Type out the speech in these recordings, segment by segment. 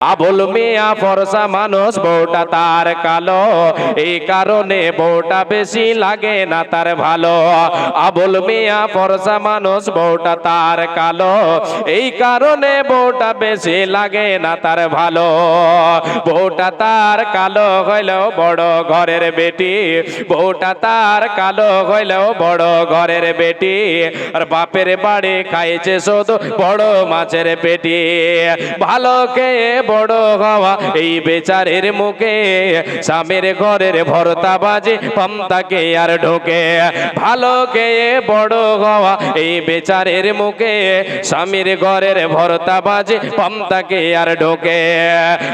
আবুল মিয়া ফর্সা মানুষ, বউটা তার কালো, এই কারণে বউটা বেশি লাগে না তার ভালো। আবুল মিয়া ফর্সা মানুষ, বউটা তার কালো, এই কারণে বউটা বেশি লাগে না তার ভালো। বউটা তার কালো হইলেও বড় ঘরের বেটি, বউটা তার কালো হইলেও বড় ঘরের বেটি, আর বাপের বাড়ি খাইছে শুধু বড় মাছের পেটি। ভালো খেয়ে বড় হওয়া এই বেচারের মুখে, স্বামীর ঘরের ভর্তা বাজে পান্তাকে আর ঢোকে। ভালো খেয়ে বড় হওয়া এই বেচারের মুখে, স্বামীর ঘরের ভর্তা বাজে পান্তাকে আর ঢোকে।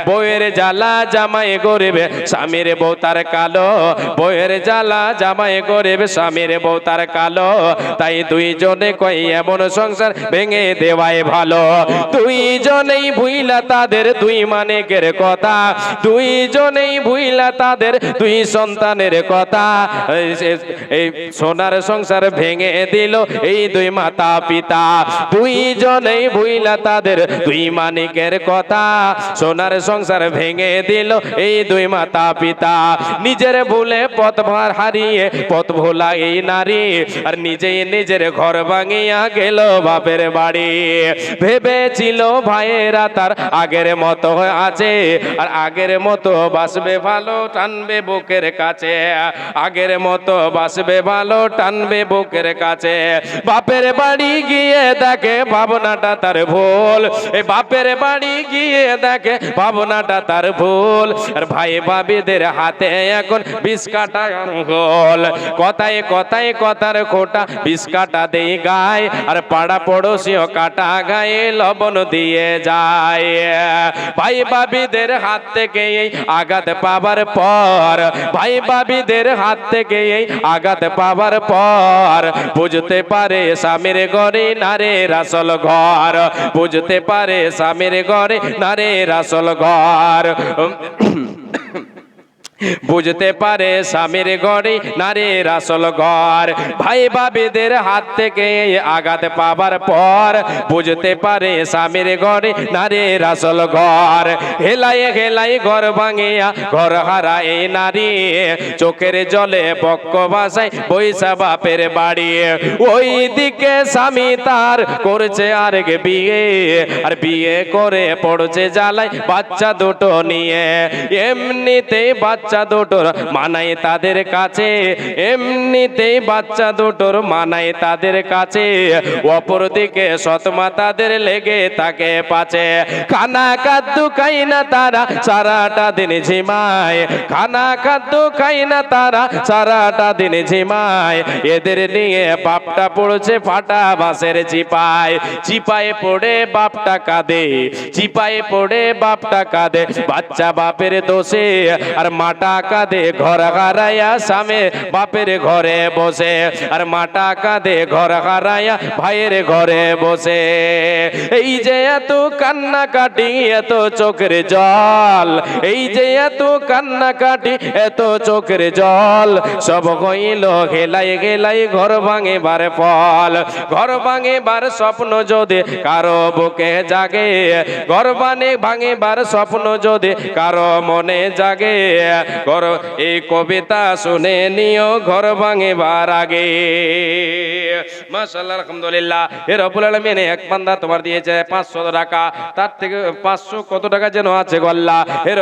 বউয়ের জ্বালা জামাই গরিব, স্বামীর বউ তার কালো, বউয়ের জ্বালা জামাই গরিব, স্বামীর বউ তার কালো। তাই দুইজনে কই এমন সংসার ভেঙে দেওয়াই ভালো। দুইজনেই ভুইলা তাদের দুই মানিকের কথা, দুইজনেই ভুইলা তাদের দুই সন্তানের কথা। এই সোনার সংসার ভেঙে দিল এই দুই মাতা পিতা, দুইজনেই ভুইলা তাদের দুই মানিকের কথা। সোনার সংসার ভেঙে দিল এই দুই মাতা পিতা। নিজের ভুলে পথ হারিয়ে পথ ভোলা এই নারী, আর নিজেই নিজের ঘর ভাঙিয়া গেল বাপের বাড়ি। ভেবেছিল ভাইয়েরা তার আগের মতো আছে, আর আগের মতো বাসবে ভালো, টানবে বুকের কাছে। আগের মতো বাসবে ভালো, টানবে বুকের কাছে। বাপের বাড়ি গিয়ে দেখে ভাবনাটা তার ভুল, এ বাপের বাড়ি গিয়ে দেখে ভাবনাটা তার ভুল। আর ভাই ভাবিদের হাতে এখন বিষ কাটা আঙ্গুল, কথায় কথায় কথার খোটা বিষ কাটা দেই গায়, আর পাড়া পড়োশিও কাটা গায়ে লবণ দিয়ে যায়। ভাই ভাবিদের হাত থেকে এই আঘাত পাবার পর, ভাই ভাবিদের হাত থেকে এই আঘাত পাবার পর, বুঝতে পারে স্বামীর ঘরে নারীর আসল ঘর, বুঝতে পারে স্বামীর ঘরে নারীর আসল ঘর। বুঝতে পারে স্বামীর ঘরে নারীর আসল ঘর। ভাই ভাবিদের হাত থেকে আঘাত পাবার পর, বুঝতে পারে স্বামীর ঘরে নারীর আসল ঘর। হেলাই হেলাই ঘর ভাঙিয়া ঘর হারা এই নারী, চোখের জলে পক্ষ ভাষায় বৈশা বাপের বাড়ি। ওই দিকে স্বামী তার করছে আরেক বিয়ে, আর বিয়ে করে পড়ছে জ্বালায় বাচ্চা দুটো নিয়ে। এমনিতেই বাচ্চা দুটোর মানাই তাদের কাছে, এমনিতেই বাচ্চা দুটোর মানাই তাদের কাছে। অপরদিকে সৎমা তাদের লেগে তাকে পাছে। খানা খাদ্য খাই না তারা সারাটা দিন ঝিমায়, খানা খাদ্য খাই না তারা সারাটা দিন ঝিমায়। এদের নিয়ে বাপটা পড়ছে ফাটা বাঁশের চিপায়, চিপায় পড়ে বাপটা কাঁদে, চিপায় পড়ে বাপটা কাঁদে। বাচ্চা বাপের দোষে, আর মাটা কাঁদে ঘর হারাইয়া স্বামী বাপের ঘরে বসে, আর মাটা কাঁদে ঘর হারাইয়া ভাইয়ের ঘরে বসে। এই যে এত কান্না কাটি এত চোখের জল, এই যে এত কান্না কাটি এত চোখের জল, সব হইল গেলাই গেলাই ঘর ভাঙিবার ফল। ঘর ভাঙিবার স্বপ্ন যদি কারো বুকে জাগে, ঘর ভাঙিবার স্বপ্ন যদি কারো মনে জাগে, এই কবিতা শুনে নিও ঘর ভাঙিবার আগে। মাশাআল্লাহ, আলহামদুলিল্লাহ। এর রব্বুল আলামিন এক বান্দা তোমার দিয়েছে 500 টাকা, তার থেকে 500 কত টাকা যেন আছে গো আল্লাহ। এর